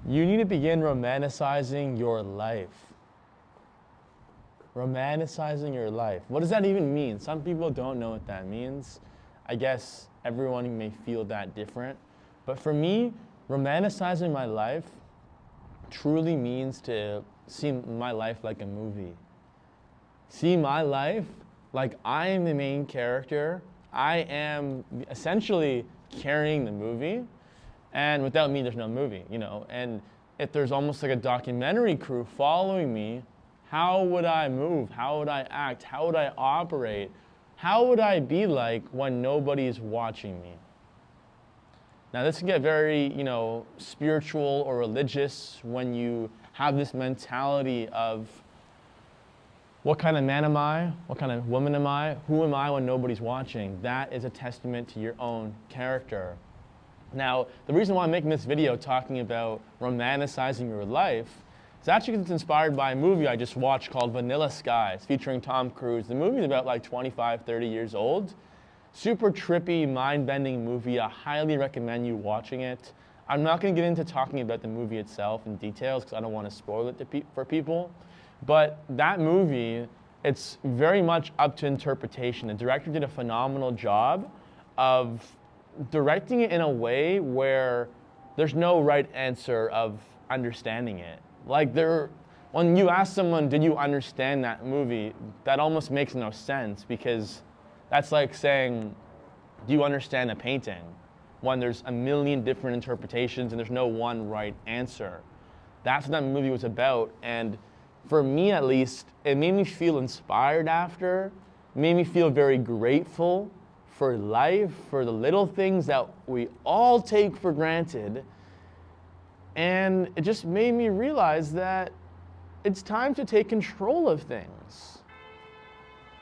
You need to begin romanticizing your life. Romanticizing your life. What does that even mean? Some people don't know what that means. I guess everyone may feel that different. But for me, romanticizing my life truly means to see my life like a movie. See my life like I am the main character. I am essentially carrying the movie. And without me, there's no movie, you know. And if there's almost like a documentary crew following me, how would I move? How would I act? How would I operate? How would I be like when nobody's watching me? Now this can get very, spiritual or religious when you have this mentality of what kind of man am I? What kind of woman am I? Who am I when nobody's watching? That is a testament to your own character. Now, the reason why I'm making this video talking about romanticizing your life is actually because it's inspired by a movie I just watched called Vanilla Skies, featuring Tom Cruise. The movie is about like 25, 30 years old. Super trippy, mind-bending movie. I highly recommend you watching it. I'm not going to get into talking about the movie itself in details because I don't want to spoil it for people. But that movie, it's very much up to interpretation. The director did a phenomenal job of directing it in a way where there's no right answer of understanding it. Like when you ask someone, did you understand that movie? That almost makes no sense because that's like saying, do you understand a painting? When there's a million different interpretations and there's no one right answer. That's what that movie was about. And for me at least, it made me feel inspired after, made me feel very grateful for life, for the little things that we all take for granted. And it just made me realize that it's time to take control of things.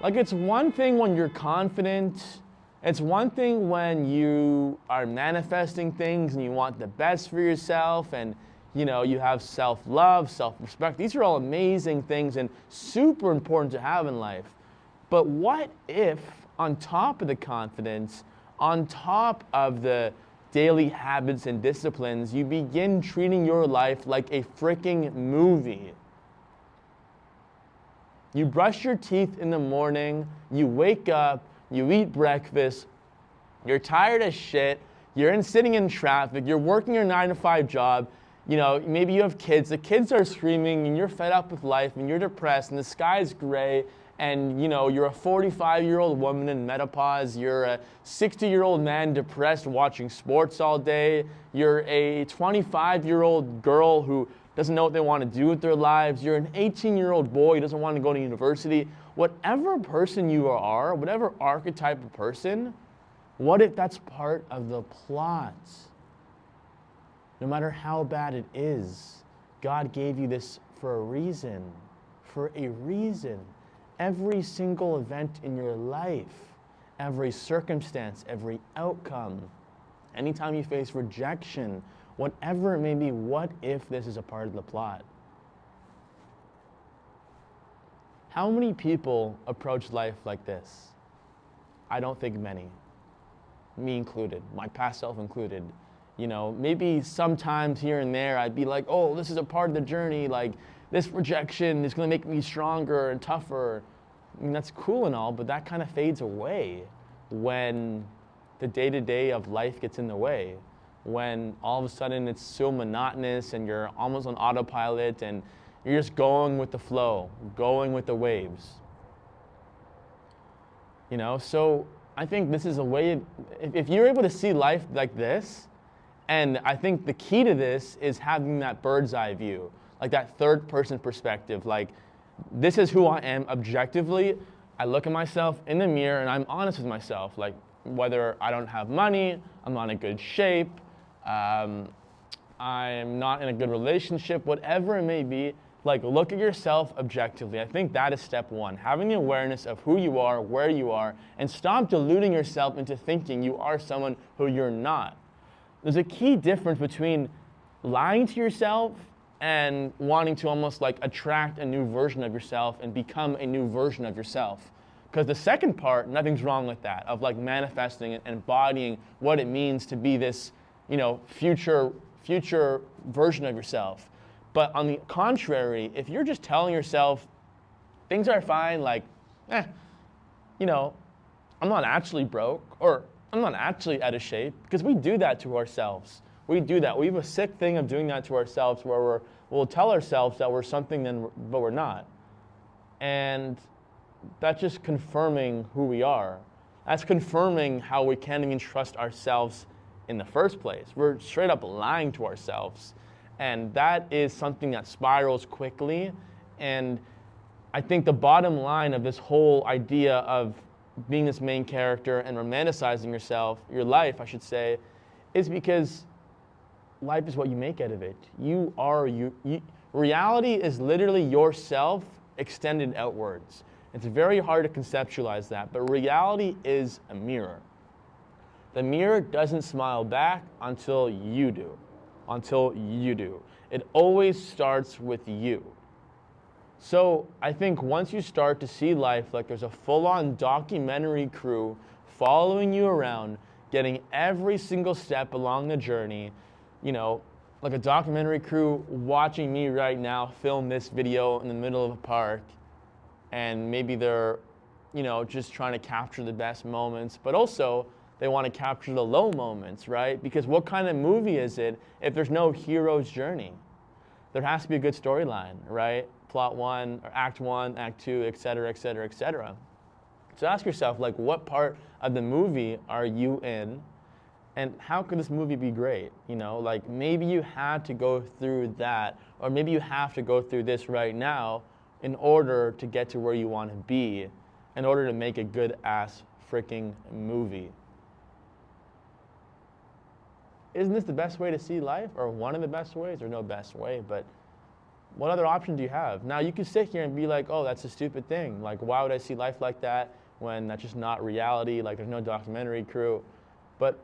Like it's one thing when you're confident, it's one thing when you are manifesting things and you want the best for yourself and you have self-love, self-respect. These are all amazing things and super important to have in life. But what if on top of the confidence, on top of the daily habits and disciplines, you begin treating your life like a freaking movie? You brush your teeth in the morning, you wake up, you eat breakfast, you're tired as shit, you're sitting in traffic, you're working your 9-to-5 job, maybe you have kids, the kids are screaming and you're fed up with life and you're depressed and the sky's gray and you're a 45-year-old woman in menopause, you're a 60-year-old man depressed watching sports all day, you're a 25-year-old girl who doesn't know what they want to do with their lives, you're an 18-year-old boy who doesn't want to go to university. Whatever person you are, whatever archetype of person, what if that's part of the plot? No matter how bad it is, God gave you this for a reason. For a reason. Every single event in your life, every circumstance, every outcome, anytime you face rejection, whatever it may be, what if this is a part of the plot? How many people approach life like this? I don't think many. Me included, my past self included. Maybe sometimes here and there I'd be like, oh, this is a part of the journey, like this rejection is gonna make me stronger and tougher. I mean, that's cool and all, but that kind of fades away when the day-to-day of life gets in the way. When all of a sudden it's so monotonous and you're almost on autopilot and you're just going with the flow, going with the waves. So I think this is a way, if you're able to see life like this, and I think the key to this is having that bird's eye view, like that third person perspective, like this is who I am objectively. I look at myself in the mirror and I'm honest with myself, like whether I don't have money, I'm not in good shape, I'm not in a good relationship, whatever it may be, like look at yourself objectively. I think that is step one, having the awareness of who you are, where you are, and stop deluding yourself into thinking you are someone who you're not. There's a key difference between lying to yourself and wanting to almost like attract a new version of yourself and become a new version of yourself. Because the second part, nothing's wrong with that, of like manifesting and embodying what it means to be this, future future version of yourself. But on the contrary, if you're just telling yourself things are fine, like, you know, I'm not actually broke, or I'm not actually out of shape, because we do that to ourselves. We do that. We have a sick thing of doing that to ourselves where we'll tell ourselves that we're something, but we're not. And that's just confirming who we are. That's confirming how we can't even trust ourselves in the first place. We're straight up lying to ourselves. And that is something that spirals quickly. And I think the bottom line of this whole idea of being this main character and romanticizing yourself, your life, I should say, is because life is what you make out of it. You are you. Reality is literally yourself extended outwards. It's very hard to conceptualize that, but reality is a mirror. The mirror doesn't smile back until you do. Until you do. It always starts with you. So I think once you start to see life like there's a full-on documentary crew following you around, getting every single step along the journey, you know, like a documentary crew watching me right now film this video in the middle of a park, and maybe they're, you know, just trying to capture the best moments, but also they want to capture the low moments, right? Because what kind of movie is it if there's no hero's journey? There has to be a good storyline, right? Plot one, or act one, act two, et cetera, et cetera, et cetera. So ask yourself, like, what part of the movie are you in? And how could this movie be great? You know, like maybe you had to go through that, or maybe you have to go through this right now in order to get to where you want to be, in order to make a good ass freaking movie. Isn't this the best way to see life, or one of the best ways, or no best way, but what other option do you have? Now you can sit here and be like, oh, that's a stupid thing. Like, why would I see life like that when that's just not reality? Like, there's no documentary crew. But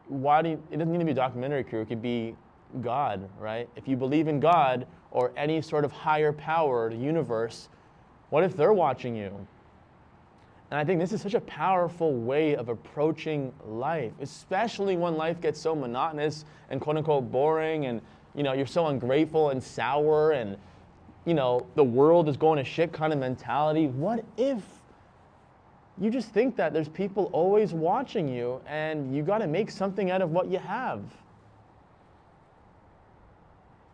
why do you, it doesn't need to be a documentary crew, it could be God, right? If you believe in God or any sort of higher power, the universe, what if they're watching you? And I think this is such a powerful way of approaching life, especially when life gets so monotonous and quote unquote boring, and you know, you're so ungrateful and sour, and you know, the world is going to shit kind of mentality. What if you just think that there's people always watching you and you got to make something out of what you have?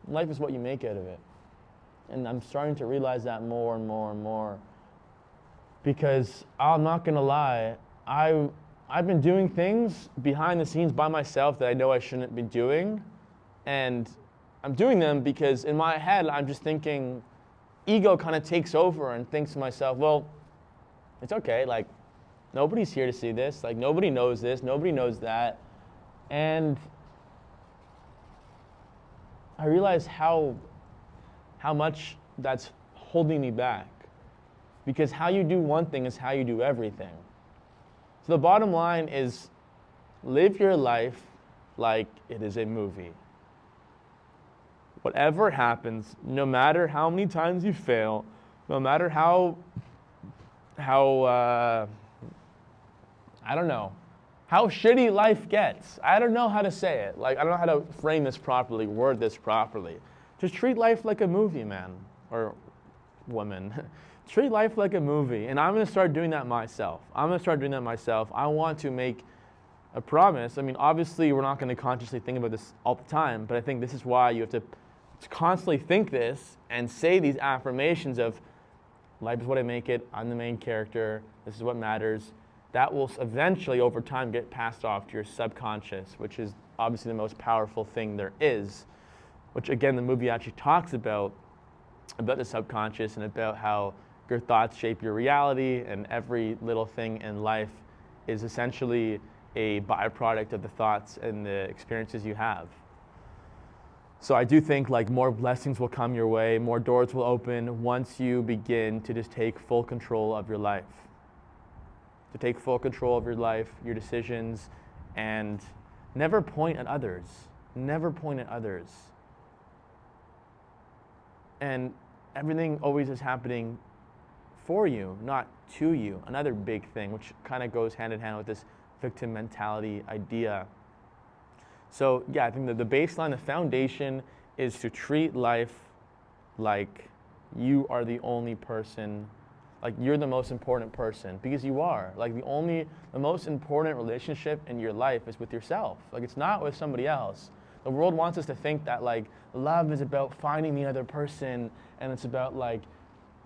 Life is what you make out of it. And I'm starting to realize that more and more and more. Because I'm not going to lie, I've been doing things behind the scenes by myself that I know I shouldn't be doing. And I'm doing them because in my head, I'm just thinking, ego kind of takes over and thinks to myself, well, it's okay, like, nobody's here to see this, like, nobody knows this, nobody knows that. And I realize how much that's holding me back. Because how you do one thing is how you do everything. So the bottom line is, live your life like it is a movie. Whatever happens, no matter how many times you fail, no matter how I don't know, how shitty life gets. I don't know how to say it. Like, I don't know how to frame this properly, word this properly. Just treat life like a movie, man, or woman. Treat life like a movie, and I'm going to start doing that myself. I want to make a promise. I mean, obviously, we're not going to consciously think about this all the time, but I think this is why you have to constantly think this and say these affirmations of, life is what I make it, I'm the main character, this is what matters. That will eventually, over time, get passed off to your subconscious, which is obviously the most powerful thing there is, which, again, the movie actually talks about the subconscious and about how your thoughts shape your reality, and every little thing in life is essentially a byproduct of the thoughts and the experiences you have. So I do think like more blessings will come your way, more doors will open once you begin to just take full control of your life. To take full control of your life, your decisions, and never point at others. Never point at others. And everything always is happening for you, not to you. Another big thing, which kind of goes hand in hand with this victim mentality idea. So yeah, I think that the baseline, the foundation is to treat life like you are the only person, like you're the most important person, because you are. Like the most important relationship in your life is with yourself. Like it's not with somebody else. The world wants us to think that like love is about finding the other person, and it's about like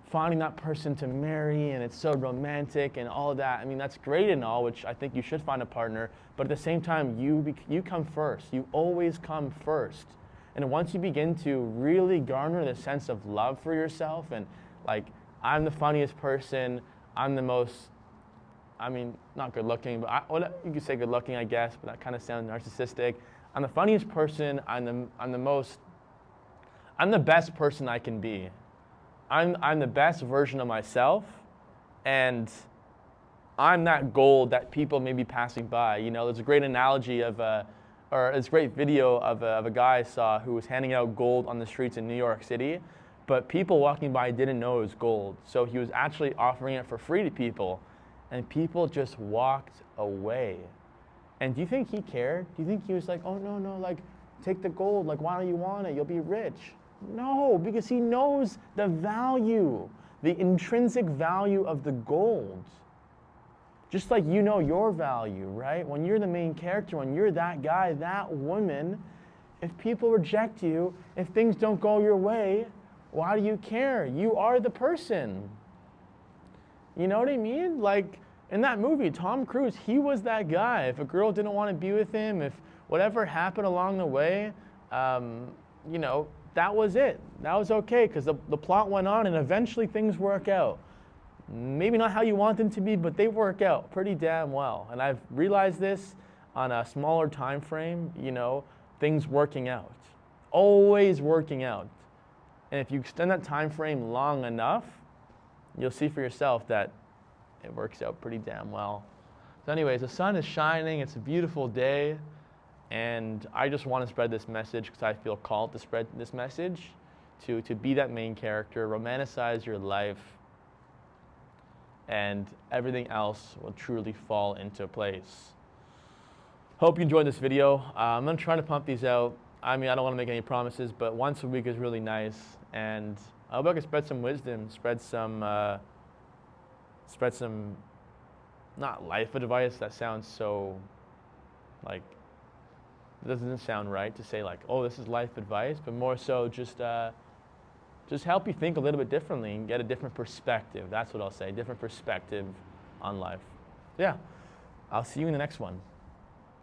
finding that person to marry, and it's so romantic and all of that. I mean, that's great and all, which I think you should find a partner, but at the same time, you come first. You always come first. And once you begin to really garner the sense of love for yourself, and like, I'm the funniest person, I'm the most, I mean, not good looking, but you could say good looking, I guess, but that kind of sounds narcissistic. I'm the funniest person, I'm the best person I can be. I'm the best version of myself, and I'm that gold that people may be passing by. You know, there's a great analogy of, or it's a great video of a guy I saw who was handing out gold on the streets in New York City, but people walking by didn't know it was gold. So he was actually offering it for free to people, and people just walked away. And do you think he cared? Do you think he was like, oh no, like, take the gold, like, why don't you want it? You'll be rich. No, because he knows the value, the intrinsic value of the gold. Just like you know your value, right? When you're the main character, when you're that guy, that woman, if people reject you, if things don't go your way, why do you care? You are the person. You know what I mean? Like in that movie, Tom Cruise, he was that guy. If a girl didn't want to be with him, if whatever happened along the way, you know, that was it. That was okay, because the plot went on and eventually things work out. Maybe not how you want them to be, but they work out pretty damn well. And I've realized this on a smaller time frame, you know, things working out. Always working out. And if you extend that time frame long enough, you'll see for yourself that it works out pretty damn well. So anyways, the sun is shining, it's a beautiful day. And I just want to spread this message because I feel called to spread this message, to be that main character, romanticize your life, and everything else will truly fall into place. Hope you enjoyed this video. I'm going to try to pump these out. I mean, I don't want to make any promises, but once a week is really nice. And I hope I can spread some wisdom, spread some, not life advice. That sounds so, like, it doesn't sound right to say like, oh, this is life advice, but more so just help you think a little bit differently and get a different perspective. That's what I'll say, different perspective on life. So yeah, I'll see you in the next one.